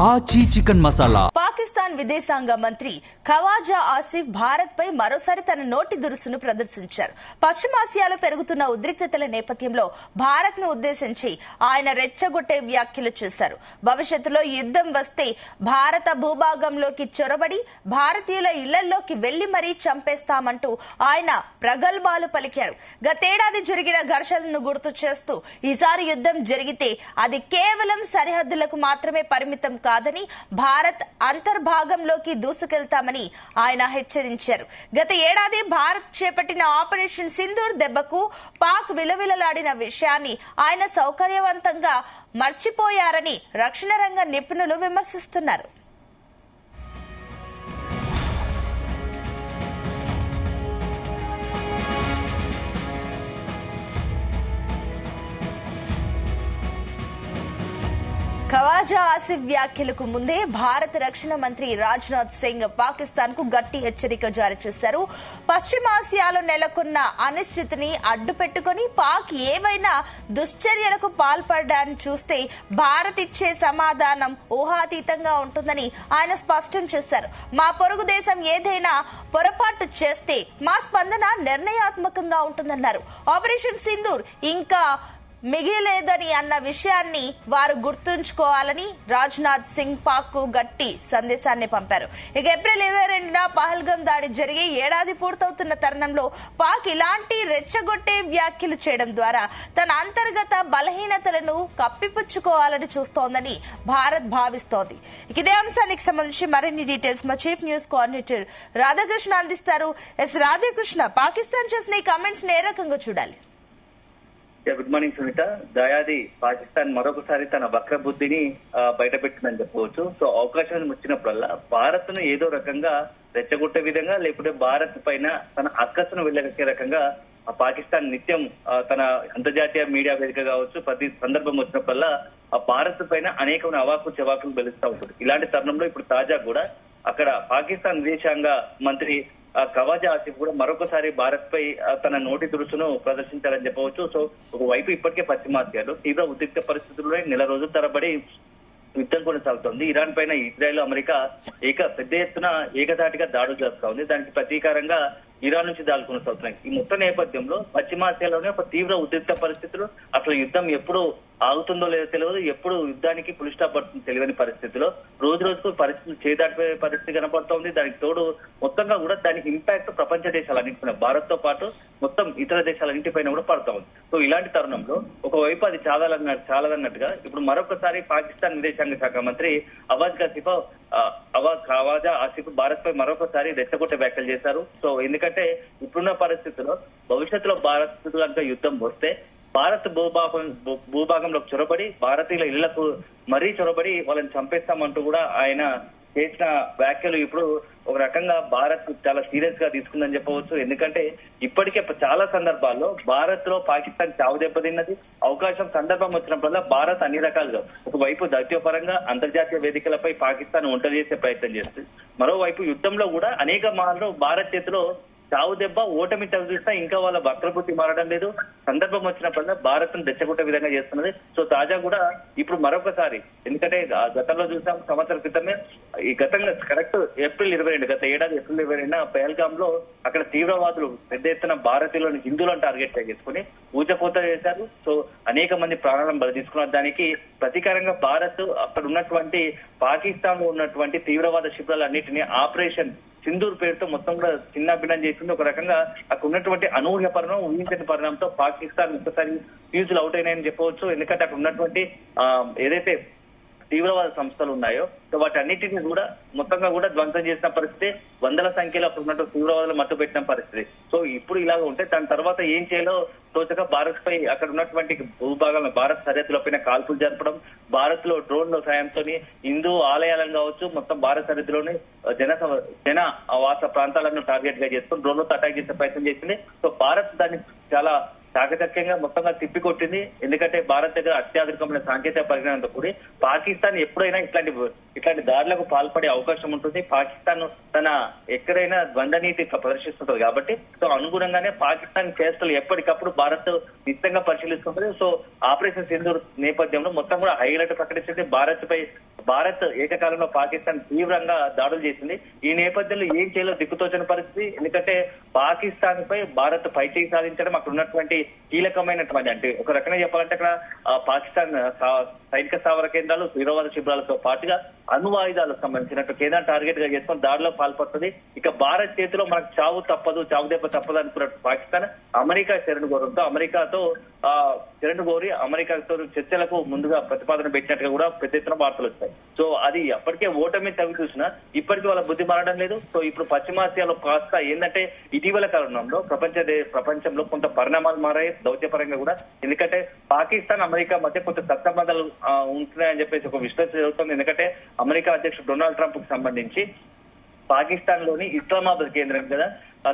ఆచి చికెన్ మసాలా. పాకిస్తాన్ విదేశాంగ మంత్రి ఖవాజా ఆసిఫ్ భారత్ పై మరోసారి తన నోటి దురుసును ప్రదర్శించారు. పశ్చిమాసియాలో పెరుగుతున్న ఉద్రిక్తతల నేపథ్యంలో భారత్ ను ఉద్దేశించి ఆయన రెచ్చగొట్టే వ్యాఖ్యలు చేశారు. భవిష్యత్తులో యుద్ధం వస్తే భారత భూభాగంలోకి చొరబడి భారతీయుల ఇళ్లలోకి వెళ్లి మరీ చంపేస్తామంటూ ఆయన ప్రగల్భాలు పలికారు. గతేడాది జరిగిన ఘర్షణలను గుర్తు చేస్తూ ఈసారి యుద్ధం జరిగితే అది కేవలం సరిహద్దులకు మాత్రమే పరిమితం కాదని భారత్ అంతర్భాగంలోకి దూసుకెళ్తామని ఆయన హెచ్చరించారు. గత ఏడాది భారత్ చేపట్టిన ఆపరేషన్ సింధూర్ దెబ్బకు పాక్ విలవిలలాడిన విషయాన్ని ఆయన సౌకర్యవంతంగా మర్చిపోయారని రక్షణ రంగ నిపుణులు విమర్శిస్తున్నారు. ఖవాజా ఆసిఫ్ వ్యాఖ్యలకు ముందే భారత రక్షణ మంత్రి రాజ్నాథ్ సింగ్ పాకిస్తాన్ కు గట్టి హెచ్చరిక జారీ చేశారు. పశ్చిమాసియాలో నెలకొన్న అనిశ్చితిని అడ్డు పెట్టుకుని పాక్ ఏవైనా దుశ్చర్యలకు పాల్పడడాన్ని చూస్తే భారత్ ఇచ్చే సమాధానం ఊహాతీతంగా ఉంటుందని ఆయన స్పష్టం చేశారు. మా పొరుగు దేశం ఏదైనా పొరపాటు చేస్తే మా స్పందన నిర్ణయాత్మకంగా ఉంటుందన్నారు. ఆపరేషన్ సింధూర్ ఇంకా మిగిలేదని అన్న విషయాన్ని వారు గుర్తుంచుకోవాలని రాజ్నాథ్ సింగ్ పాక్ కు గట్టి సందేశాన్ని పంపారు. ఇక ఏప్రిల్ 22న పహల్గాం దాడి జరిగి ఏడాది పూర్తవుతున్న తరుణంలో పాక్ ఇలాంటి రెచ్చగొట్టే వ్యాఖ్యలు చేయడం ద్వారా తన అంతర్గత బలహీనతలను కప్పిపుచ్చుకోవాలని చూస్తోందని భారత్ భావిస్తోంది. ఇదే అంశానికి సంబంధించి మరిన్ని డీటెయిల్స్ మా చీఫ్ న్యూస్ కోఆర్డినేటర్ రాధాకృష్ణ అందిస్తారు. రాధాకృష్ణ, పాకిస్తాన్ చేసిన ఈ కామెంట్స్ ఏ రకంగా చూడాలి? Good morning Sunitha. దయాది పాకిస్తాన్ మరొకసారి తన వక్ర బుద్ధిని బయటపెట్టిందని చెప్పవచ్చు. సో అవకాశం వచ్చినప్పుడల్లా భారత్ ను ఏదో రకంగా రెచ్చగొట్టే విధంగా, లేకపోతే భారత్ పైన తన అక్కసును వెళ్ళగక్కే రకంగా పాకిస్తాన్ నిత్యం తన అంతర్జాతీయ మీడియా వేదిక కావచ్చు, ప్రతి సందర్భం వచ్చినప్పుడల్లా ఆ భారత్ పైన అనేకమైన అవాకులు చెవాకులు వెలుస్తూ ఉంటుంది. ఇలాంటి తరుణంలో ఇప్పుడు తాజా కూడా అక్కడ పాకిస్తాన్ విదేశాంగ మంత్రి ఖవాజా ఆసిఫ్ కూడా మరొకసారి భారత్ పై తన నోటి దురుసును ప్రదర్శించారని చెప్పవచ్చు. సో ఒకవైపు ఇప్పటికే పశ్చిమాసియాలో తీవ్ర ఉద్రిక్త పరిస్థితుల్లో నెల రోజుల తరబడి యుద్ధం కొనసాగుతోంది. ఇరాన్ పైన ఇజ్రాయెల్, అమెరికా పెద్ద ఎత్తున ఏకధాటిగా దాడులు చేస్తా ఉంది. దానికి ప్రతీకారంగా ఇరాన్ నుంచి దాడులు కొనసాగుతున్నాయి. ఈ మొత్తం నేపథ్యంలో పశ్చిమాసియాలోనే ఒక తీవ్ర ఉద్రిక్త పరిస్థితులు, అసలు యుద్ధం ఎప్పుడు ఆగుతుందో లేదో తెలియదు, ఎప్పుడు యుద్ధానికి పులి స్టాప్ పడుతుందో తెలియని పరిస్థితిలో రోజు రోజుకు పరిస్థితులు చేదాటిపోయే పరిస్థితి కనపడుతోంది. దానికి తోడు మొత్తంగా కూడా దానికి ఇంపాక్ట్ ప్రపంచ దేశాలన్నింటిపైన, భారత్ తో పాటు మొత్తం ఇతర దేశాలన్నింటిపైన కూడా పడుతూ ఉంది. సో ఇలాంటి తరుణంలో ఒకవైపు అది చాలదన్నట్టుగా ఇప్పుడు మరొకసారి పాకిస్తాన్ విదేశాంగ శాఖ మంత్రి ఖవాజా ఆసిఫ్ భారత్ పై మరొకసారి రెచ్చగొట్టే వ్యాఖ్యలు చేశారు. సో ఎందుకంటే ఇప్పుడున్న పరిస్థితుల్లో భవిష్యత్తులో భారత్ కనుక యుద్ధం వస్తే భారత్ భూభాగంలోకి చొరబడి భారతీయుల ఇళ్లకు మరీ చొరబడి వాళ్ళని చంపేస్తామంటూ కూడా ఆయన చేసిన వ్యాఖ్యలు ఇప్పుడు ఒక రకంగా భారత్ చాలా సీరియస్ గా తీసుకుందని చెప్పవచ్చు. ఎందుకంటే ఇప్పటికే చాలా సందర్భాల్లో భారత్ లో పాకిస్తాన్ చావు దెబ్బతిన్నది. అవకాశం సందర్భం వచ్చినప్పుడల్లా భారత్ అన్ని రకాలుగా ఒకవైపు దౌత్యపరంగా అంతర్జాతీయ వేదికలపై పాకిస్తాన్ ఒంటరి చేసే ప్రయత్నం చేస్తుంది. మరోవైపు యుద్ధంలో కూడా అనేక మార్లు భారత్ చేతిలో చావు దెబ్బ ఓటమి చదివిస్తా ఇంకా వాళ్ళ వక్రబుద్ధి మారడం లేదు. సందర్భం వచ్చినప్పుడల్లా భారత్ ను రెచ్చగొట్టే విధంగా చేస్తున్నది. సో తాజా కూడా ఇప్పుడు మరొకసారి, ఎందుకంటే గతంలో చూసాం సంవత్సరం క్రితమే, ఈ గతంగా కరెక్ట్ ఏప్రిల్ 22 గత ఏడాది ఏప్రిల్ 22 పహల్గాం లో అక్కడ తీవ్రవాదులు పెద్ద ఎత్తున భారతీయులను హిందువులను టార్గెట్ చేసుకుని ఊచకోత చేశారు. సో అనేక మంది ప్రాణాలను బలి తీసుకున్నారు. దానికి ప్రతీకారంగా భారత్ అక్కడ ఉన్నటువంటి పాకిస్తాన్ లో ఉన్నటువంటి తీవ్రవాద శిబిరాలన్నింటినీ ఆపరేషన్ సింధూర్ పేరుతో మొత్తం కూడా చిన్నాభిన్నం చేసింది. ఒక రకంగా అక్కడ ఉన్నటువంటి అనూహ్య పరిణామం, ఊహించని పరిణామంతో పాకిస్తాన్ ఒక్కసారి ఫ్యూజులు అవుట్ అయినాయని చెప్పవచ్చు. ఎందుకంటే అక్కడ ఉన్నటువంటి ఏదైతే తీవ్రవాద సంస్థలు ఉన్నాయో వాటన్నిటిని కూడా మొత్తంగా కూడా ధ్వంసం చేసిన పరిస్థితి, వందల సంఖ్యలో అప్పుడు ఉన్నటువంటి తీవ్రవాదులు మట్టుపెట్టిన పరిస్థితి. సో ఇప్పుడు ఇలాగ ఉంటే దాని తర్వాత ఏం చేయాలో తోచక భారత్ పై అక్కడ ఉన్నటువంటి భూభాగంలో భారత్ సరిహద్దులపైన కాల్పులు జరపడం, భారత్ లో డ్రోన్ల సాయంతో హిందూ ఆలయాలను కావచ్చు మొత్తం భారత్ సరిహద్దులోని జన వాస ప్రాంతాలను టార్గెట్ గా చేసుకుని డ్రోన్లతో అటాక్ చేసే ప్రయత్నం చేసింది. సో భారత్ దాన్ని చాలా చాకచక్యంగా మొత్తంగా తిప్పికొట్టింది. ఎందుకంటే భారత్ దగ్గర అత్యాధునికమైన సాంకేతిక పరిజ్ఞానంతో కూడి పాకిస్తాన్ ఎప్పుడైనా ఇట్లాంటి దాడులకు పాల్పడే అవకాశం ఉంటుంది. పాకిస్తాన్ తన ఎక్కడైనా ద్వంద్వ నీతి ప్రదర్శిస్తుంటది కాబట్టి సో అనుగుణంగానే పాకిస్తాన్ చేష్టలు ఎప్పటికప్పుడు భారత్ నిశ్చితంగా పరిశీలిస్తుంటది. సో ఆపరేషన్ సింధూర్ నేపథ్యంలో మొత్తం కూడా హైలైట్ ప్రకటించింది. భారత్ ఏకకాలంలో పాకిస్తాన్ తీవ్రంగా దాడులు చేసింది. ఈ నేపథ్యంలో ఏం చేయాలో దిక్కుతోచని పరిస్థితి. ఎందుకంటే పాకిస్తాన్ పై భారత్ పైచేయి సాధించడం అక్కడ ఉన్నటువంటి కీలకమైనటువంటి, అంటే ఒక రకంగా చెప్పాలంటే అక్కడ పాకిస్తాన్ సైనిక స్థావర కేంద్రాలు, తీవ్రవాద శిబిరాలతో పాటుగా అణు ఆయుధాలకు సంబంధించినట్టు కేంద్రాన్ని టార్గెట్ గా చేసుకుని దాడిలో పాల్పడుతుంది. ఇక భారత్ చేతిలో మనకు చావు దెబ్బ తప్పదు అనుకున్నట్టు పాకిస్తాన్ అమెరికా శరణు కోరంతో శరణు కోరి అమెరికాతో చర్చలకు ముందుగా ప్రతిపాదన పెట్టినట్టుగా కూడా పెద్ద ఎత్తున వార్తలు వచ్చాయి. సో అది అప్పటికే ఓటమి తగ్గి చూసినా ఇప్పటికీ వాళ్ళ బుద్ధి మారడం లేదు. సో ఇప్పుడు పశ్చిమాసియాలో కాస్త ఏంటంటే ఇటీవల కాలంలో ప్రపంచంలో కొంత పరిణామాలు మారాయి దౌత్యపరంగా కూడా. ఎందుకంటే పాకిస్తాన్ అమెరికా మధ్య కొంత సత్సంబంధాలు ఉంటున్నాయని చెప్పేసి ఒక విశ్లేషణ జరుగుతుంది. ఎందుకంటే అమెరికా అధ్యక్షుడు డొనాల్డ్ ట్రంప్ కు సంబంధించి పాకిస్తాన్ లోని ఇస్లామాబాద్ కేంద్రం కదా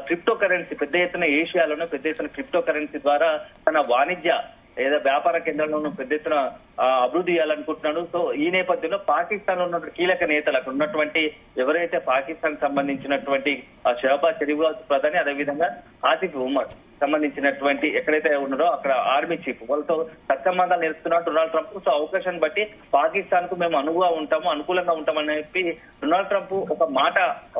క్రిప్టో కరెన్సీ పెద్ద ఎత్తున ఏషియాలోనే పెద్ద ఎత్తున క్రిప్టో కరెన్సీ ద్వారా తన వాణిజ్య ఏదో వ్యాపార కేంద్రంలో పెద్ద ఎత్తున అభివృద్ధి చేయాలనుకుంటున్నాడు. సో ఈ నేపథ్యంలో పాకిస్తాన్ లో ఉన్న కీలక నేతలు అక్కడ ఉన్నటువంటి ఎవరైతే పాకిస్తాన్ సంబంధించినటువంటి షహబాజ్ షరీఫ్ ప్రధాని, అదేవిధంగా ఆసిఫ్ ఉమర్ సంబంధించినటువంటి ఎక్కడైతే ఉన్నారో అక్కడ ఆర్మీ చీఫ్ వాళ్ళతో సత్సంబంధాలు నేర్చుకున్నాడు డొనాల్డ్ ట్రంప్. సో అవకాశాన్ని బట్టి పాకిస్తాన్ కు మేము అనుకూలంగా ఉంటామని చెప్పి డొనాల్డ్ ట్రంప్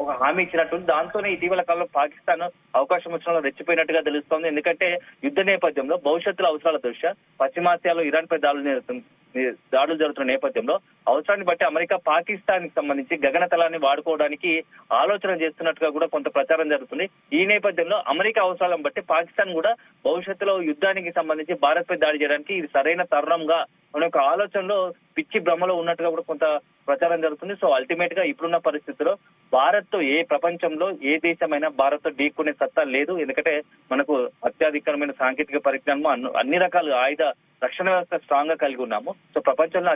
ఒక హామీ ఇచ్చినట్టుంది. దాంతోనే ఇటీవల కాలంలో పాకిస్తాన్ అవకాశం వచ్చిన రెచ్చిపోయినట్టుగా తెలుస్తోంది. ఎందుకంటే యుద్ధ నేపథ్యంలో భవిష్యత్తులో అవసరాల దృష్ట్యా పశ్చిమాసియాలో ఇరాన్ పై దాడులు జరుగుతున్న నేపథ్యంలో అవసరాన్ని బట్టి అమెరికా పాకిస్తాన్ కి సంబంధించి గగనతలాన్ని వాడుకోవడానికి ఆలోచన చేస్తున్నట్టుగా కూడా కొంత ప్రచారం జరుగుతుంది. ఈ నేపథ్యంలో అమెరికా అవసరాలను బట్టి పాకిస్తాన్ కూడా భవిష్యత్తులో యుద్ధానికి సంబంధించి భారత్ పై దాడి చేయడానికి ఇది సరైన తరుణంగా అనే ఒక ఆలోచనలో పిచ్చి భ్రమలో ఉన్నట్టుగా కూడా కొంత ప్రచారం జరుగుతుంది. సో అల్టిమేట్ గా ఇప్పుడున్న పరిస్థితుల్లో భారత్ తో ప్రపంచంలో ఏ దేశమైనా భారత్ తో ఢీక్కునే సత్తా లేదు. ఎందుకంటే మనకు అత్యాధికమైన సాంకేతిక పరిజ్ఞానం, అన్ని రకాల ఆయుధ రక్షణ వ్యవస్థ స్ట్రాంగ్ గా కలిగి ఉన్నాము. సో ప్రపంచంలో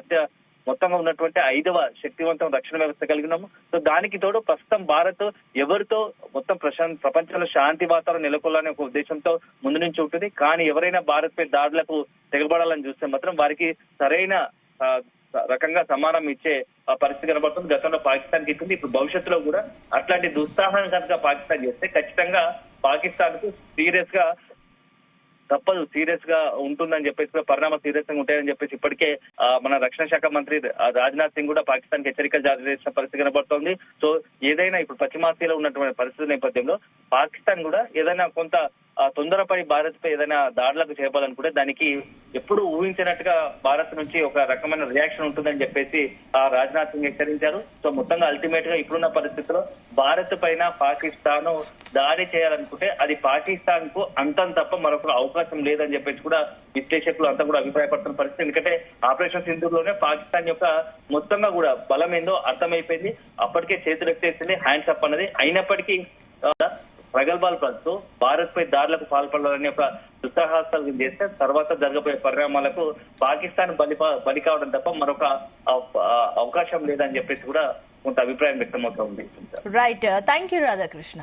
మొత్తంగా ఉన్నటువంటి 5వ శక్తివంతం రక్షణ వ్యవస్థ కలిగి ఉన్నాము. సో దానికి తోడు ప్రస్తుతం భారత్ ఎవరితో మొత్తం ప్రపంచంలో శాంతి వాతావరణం నెలకొల్లాలనే ఒక ఉద్దేశంతో ముందు నుంచి ఉంటుంది. కానీ ఎవరైనా భారత్ పై దాడులకు తెగబడాలని చూస్తే మాత్రం వారికి సరైన రకంగా సమానం ఇచ్చే పరిస్థితి కనబడుతుంది. గతంలో పాకిస్తాన్ కి ఇస్తుంది. ఇప్పుడు భవిష్యత్తులో కూడా అట్లాంటి దుస్సాహం కనుక పాకిస్తాన్ చేస్తే ఖచ్చితంగా పాకిస్తాన్ కు సీరియస్ గా ఉంటుందని చెప్పేసి, పరిణామాలు సీరియస్ గా ఉంటాయని చెప్పేసి ఇప్పటికే మన రక్షణ శాఖ మంత్రి రాజ్నాథ్ సింగ్ కూడా పాకిస్తాన్ కి హెచ్చరికలు జారీ చేసిన పరిస్థితి కనబడుతోంది. సో ఏదైనా ఇప్పుడు పశ్చిమాసియాలో ఉన్నటువంటి పరిస్థితి నేపథ్యంలో పాకిస్తాన్ కూడా ఏదైనా కొంత తొందరపై భారత్ పై ఏదైనా దాడులకు చేయాలనుకుంటే దానికి ఎప్పుడు ఊహించినట్టుగా భారత్ నుంచి ఒక రకమైన రియాక్షన్ ఉంటుందని చెప్పేసి రాజ్నాథ్ సింగ్ హెచ్చరించారు. సో మొత్తంగా అల్టిమేట్ గా ఇప్పుడున్న పరిస్థితుల్లో భారత్ పైన పాకిస్తాన్ దాడి చేయాలనుకుంటే అది పాకిస్తాన్ కు అంతం తప్ప మరొక అవకాశం లేదని చెప్పేసి కూడా విశ్లేషకులు అంతా కూడా అభిప్రాయపడుతున్న పరిస్థితి. ఎందుకంటే ఆపరేషన్ సింధూర్ లోనే పాకిస్తాన్ యొక్క మొత్తంగా కూడా బలం ఏందో అర్థమైపోయింది. అప్పటికే చేతులు ఎత్తేసింది, హ్యాండ్స్ అప్ అన్నది. అయినప్పటికీ ప్రగల్భాలు పడుతూ భారత్ పై దాడులకు పాల్పడాలని ఒక దుస్సాహసాలు చేస్తే తర్వాత జరగబోయే పరిణామాలకు పాకిస్తాన్ బలి కావడం తప్ప మరొక అవకాశం లేదని చెప్పేసి కూడా కొంత అభిప్రాయం వ్యక్తమవుతా ఉంది. Right, thank you Radhakrishna.